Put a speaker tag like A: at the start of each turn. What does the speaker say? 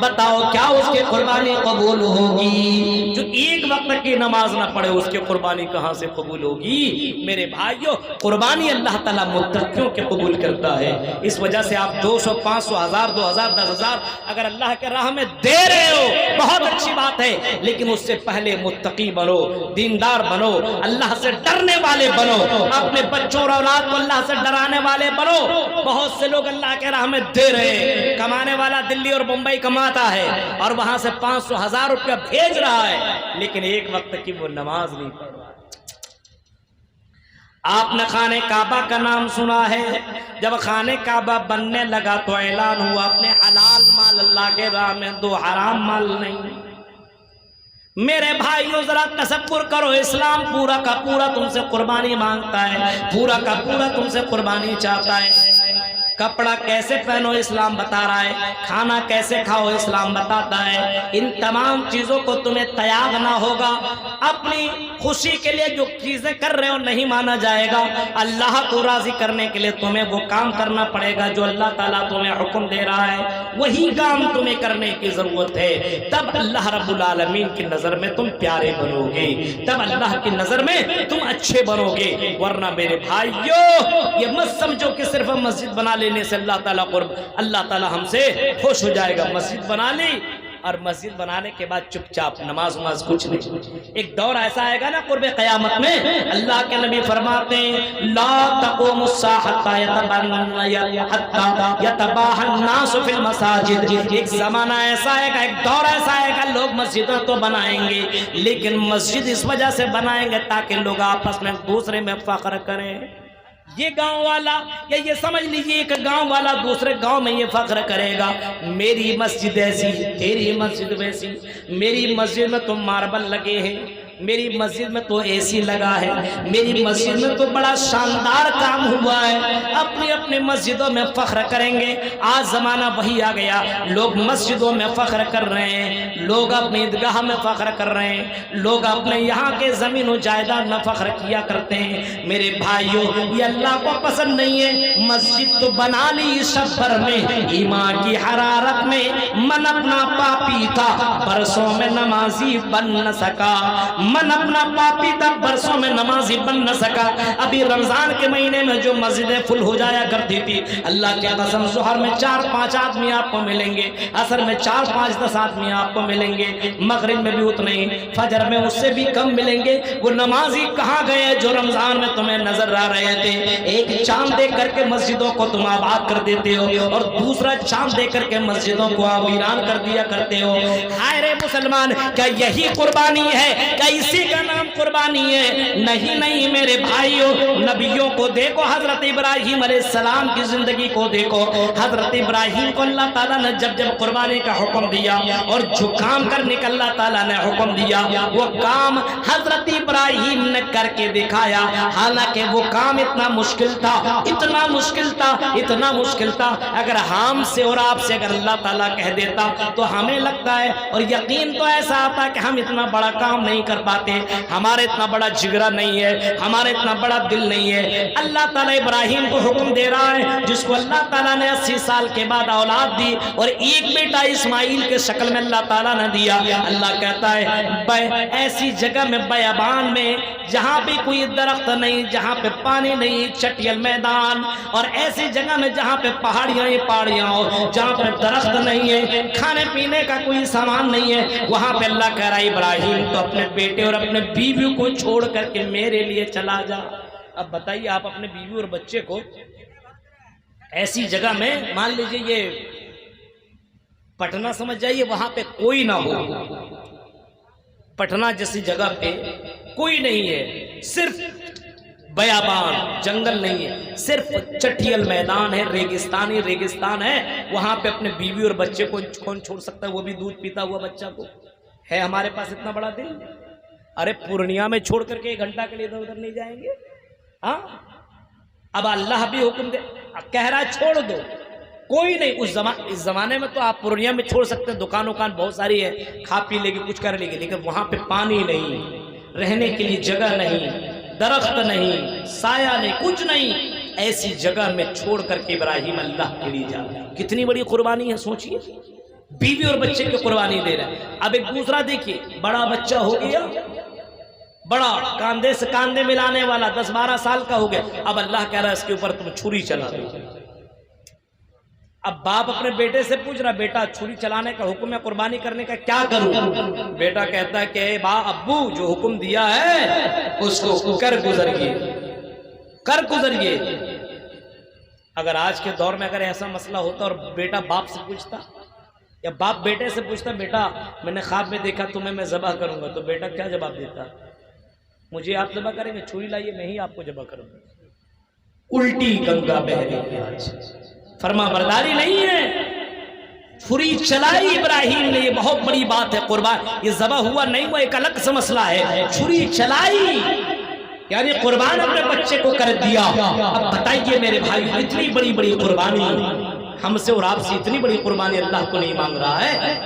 A: بتاؤ کیا اس کی قربانی قبول ہوگی؟ جو ایک وقت کی نماز نہ پڑھے اس کی قربانی کہاں سے قبول ہوگی؟ میرے بھائیو، قربانی اللہ تعالیٰ متقیوں کے قبول کرتا ہے۔ اس وجہ سے آپ 200 500 1000 2000 10000 اگر اللہ کے راہ میں دے رہے ہو بہت اچھی بات ہے، لیکن اس سے پہلے متقی بنو، دیندار بنو، اللہ سے ڈرنے والے بنو، اپنے بچوں اور اولاد کو اللہ سے ڈرانے والے بنو۔ بہت سے لوگ اللہ کے راہ میں دے رہے ہیں، کمانے والا دلی اور بمبئی کماتا ہے اور وہاں سے 500 1000 روپیہ بھیج رہا ہے، لیکن ایک وقت کی وہ نماز نہیں پڑھ رہا۔ آپ نے خانہ کعبہ کا نام سنا ہے؟ جب خانہ کعبہ بننے لگا تو اعلان ہوا اپنے حلال مال اللہ کے راہ میں دو، حرام مال نہیں۔ میرے بھائیوں ذرا تصور کرو، اسلام پورا کا پورا تم سے قربانی مانگتا ہے، پورا کا پورا تم سے قربانی چاہتا ہے۔ کپڑا کیسے پہنو اسلام بتا رہا ہے، کھانا کیسے کھاؤ اسلام بتاتا ہے۔ ان تمام چیزوں کو تمہیں تیاگنا ہوگا۔ اپنی خوشی کے لیے جو چیزیں کر رہے ہو نہیں مانا جائے گا۔ اللہ کو راضی کرنے کے لیے تمہیں وہ کام کرنا پڑے گا جو اللہ تعالیٰ تمہیں حکم دے رہا ہے، وہی کام تمہیں کرنے کی ضرورت ہے۔ تب اللہ رب العالمین کی نظر میں تم پیارے بنو گے، تب اللہ کی نظر میں تم اچھے بنو گے۔ ورنہ میرے بھائیو یہ مت سمجھو کہ صرف ہم مسجد بنا لینے سے اللہ تعالیٰ ہم سے خوش ہو جائے گا۔ مسجد بنا لی اور مسجد بنانے کے بعد چپ چاپ نماز کچھ نہیں۔ ایک دور ایسا آئے گا نا قرب قیامت میں، اللہ کے نبی فرماتے ہیں لا تقوم الساعة حتى يتباهى الناس في المساجد۔ ایک زمانہ ایسا آئے گا، ایک دور ایسا آئے گا، لوگ مسجدیں تو بنائیں گے لیکن مسجد اس وجہ سے بنائیں گے تاکہ لوگ آپس میں دوسرے میں فخر کریں۔ یہ گاؤں والا یا یہ سمجھ لیجئے کہ گاؤں والا دوسرے گاؤں میں یہ فخر کرے گا میری مسجد ایسی، تیری مسجد ویسی، میری مسجد میں تو ماربل لگے ہیں، میری مسجد میں تو اے سی لگا ہے، میری مسجد میں تو بڑا شاندار کام ہوا ہے۔ اپنی اپنی مسجدوں میں فخر کریں گے۔ آج زمانہ وہی آ گیا، لوگ مسجدوں میں فخر کر رہے ہیں، لوگ اپنی عیدگاہ میں فخر کر رہے ہیں، لوگ اپنے یہاں کے زمین و جائیداد میں فخر کیا کرتے ہیں۔ میرے بھائیوں یہ اللہ کو پسند نہیں ہے۔ مسجد تو بنا لی شب بھر میں، ایمان کی حرارت میں من اپنا پاپی تھا برسوں میں نمازی بن نہ سکا، من اپنا پاپی تھا برسوں میں نمازی بن نہ سکا۔ ابھی رمضان کے مہینے میں جو مسجدیں فل ہو جایا کرتی تھی، اللہ کی قسم ظہر میں 4-5 آدمی آپ کو ملیں گے، عصر میں 4-5-10 آدمی آپ کو ملیں گے، مغرب میں بھی اتنے ہی، فجر میں اس سے بھی کم ملیں گے۔ وہ نمازی کہاں گئے جو رمضان میں تمہیں نظر آ رہے تھے؟ ایک چاند دے کر کے مسجدوں کو تم آباد کر دیتے ہو اور دوسرا چاند دے کر کے مسجدوں کو آپ ویران کر دیا کرتے ہو۔ ہائے رے مسلمان، کیا یہی قربانی ہے؟ کیا اسی کا نام قربانی ہے؟ نہیں نہیں میرے بھائیوں، نبیوں کو دیکھو، حضرت ابراہیم علیہ السلام کی زندگی کو دیکھو۔ حضرت ابراہیم کو اللہ تعالیٰ نے جب قربانی کا حکم دیا اور جھکام کرنے کا اللہ تعالیٰ نے حکم دیا، وہ کام حضرت ابراہیم نے کر کے دکھایا۔ حالانکہ وہ کام اتنا مشکل تھا، اتنا مشکل تھا، اتنا مشکل تھا، اگر ہم سے اور آپ سے اگر اللہ تعالیٰ کہہ دیتا تو ہمیں لگتا ہے اور یقین تو ایسا آتا کہ ہم اتنا بڑا کام نہیں کر پاتے، ہمارے اتنا بڑا جگرا نہیں ہے، ہمارے اتنا بڑا دل نہیں ہے۔ اللہ تعالیٰ ابراہیم کو حکم دے رہا ہے، جس کو اللہ تعالیٰ نے 80 سال کے بعد اولاد دی اور ایک بیٹا اسماعیل کے شکل میں اللہ تعالیٰ نے دیا۔ اللہ کہتا ہے ایسی جگہ میں بیابان میں جہاں بھی کوئی درخت نہیں، جہاں پہ پانی نہیں، چٹیل میدان، اور ایسی جگہ میں جہاں پہ پہاڑیاں ہی پہاڑیاں ہو، جہاں پہ درخت نہیں ہے، کھانے پینے کا کوئی سامان نہیں ہے، وہاں پہ اللہ کہہ رہا ہے ابراہیم تو اپنے بیٹے اور اپنے بیوی کو چھوڑ کر کے میرے لیے چلا جا۔ اب بتائیے آپ اپنے بیوی اور بچے کو ایسی جگہ میں، مان لیجئے یہ پٹنہ سمجھ جائیے، وہاں پہ کوئی نہ ہو، پٹنہ جیسی جگہ پہ کوئی نہیں ہے، صرف بیابان، جنگل نہیں ہے، صرف چٹیل میدان ہے، ریگستانی ریگستان ہے، وہاں پہ اپنے بیوی اور بچے کو کون چھوڑ سکتا ہے؟ وہ بھی دودھ پیتا ہوا بچہ کو۔ ہے ہمارے پاس اتنا بڑا دل؟ ارے پورنیہ میں چھوڑ کر کے 1 گھنٹہ کے لیے ادھر ادھر نہیں جائیں گے؟ ہاں، اب اللہ بھی حکم دے، کہہ رہا ہے چھوڑ دو، کوئی نہیں۔ اس زمانے میں تو آپ پورنیہ میں چھوڑ سکتے ہیں، دکان بہت ساری ہے، کھا پی لے گی، کچھ کر لے گی، لیکن وہاں پہ پانی نہیں، رہنے کے لیے جگہ نہیں، درخت نہیں، سایہ نہیں، کچھ نہیں، ایسی جگہ میں چھوڑ کر کے ابراہیم اللہ کے لیے جا۔ کتنی بڑی قربانی ہے، سوچئے بیوی اور بچے کی قربانی دے رہا ہے. اب ایک دوسرا دیکھیے، بڑا بچہ ہو گیا، بڑا کاندھے سے کاندھے ملانے والا 10-12 سال کا ہو گیا، اب اللہ کہہ رہا ہے اس کے اوپر تم چھری چلا دو. اب باپ اپنے بیٹے سے پوچھ رہا، بیٹا چھری چلانے کا حکم ہے، قربانی کرنے کا کیا کروں؟ بیٹا کہتا ہے کہ اے ابو جو حکم دیا ہے اس کو کر گزریے، کر گزریے. اگر آج کے دور میں اگر ایسا مسئلہ ہوتا اور بیٹا باپ سے پوچھتا یا باپ بیٹے سے پوچھتا، بیٹا میں نے خواب میں دیکھا تمہیں میں ذبح کروں گا، تو بیٹا کیا جواب دیتا؟ مجھے آپ ذبح کریں گے؟ چھری لائیے، میں ہی آپ کو ذبح کروں گا. الٹی گنگا بہہ رہی ہے آج، فرما برداری نہیں ہے. چھری چلائی ابراہیم نے، یہ بہت بڑی بات ہے. قربان یہ ذبح ہوا نہیں ہوا ایک الگ سے مسئلہ ہے، چھری چلائی یعنی قربان اپنے بچے کو کر دیا. اب بتائیے میرے بھائی، اتنی بڑی بڑی قربانی ہم سے اور آپ سے، اتنی بڑی قربانی اللہ کو نہیں مانگ رہا ہے.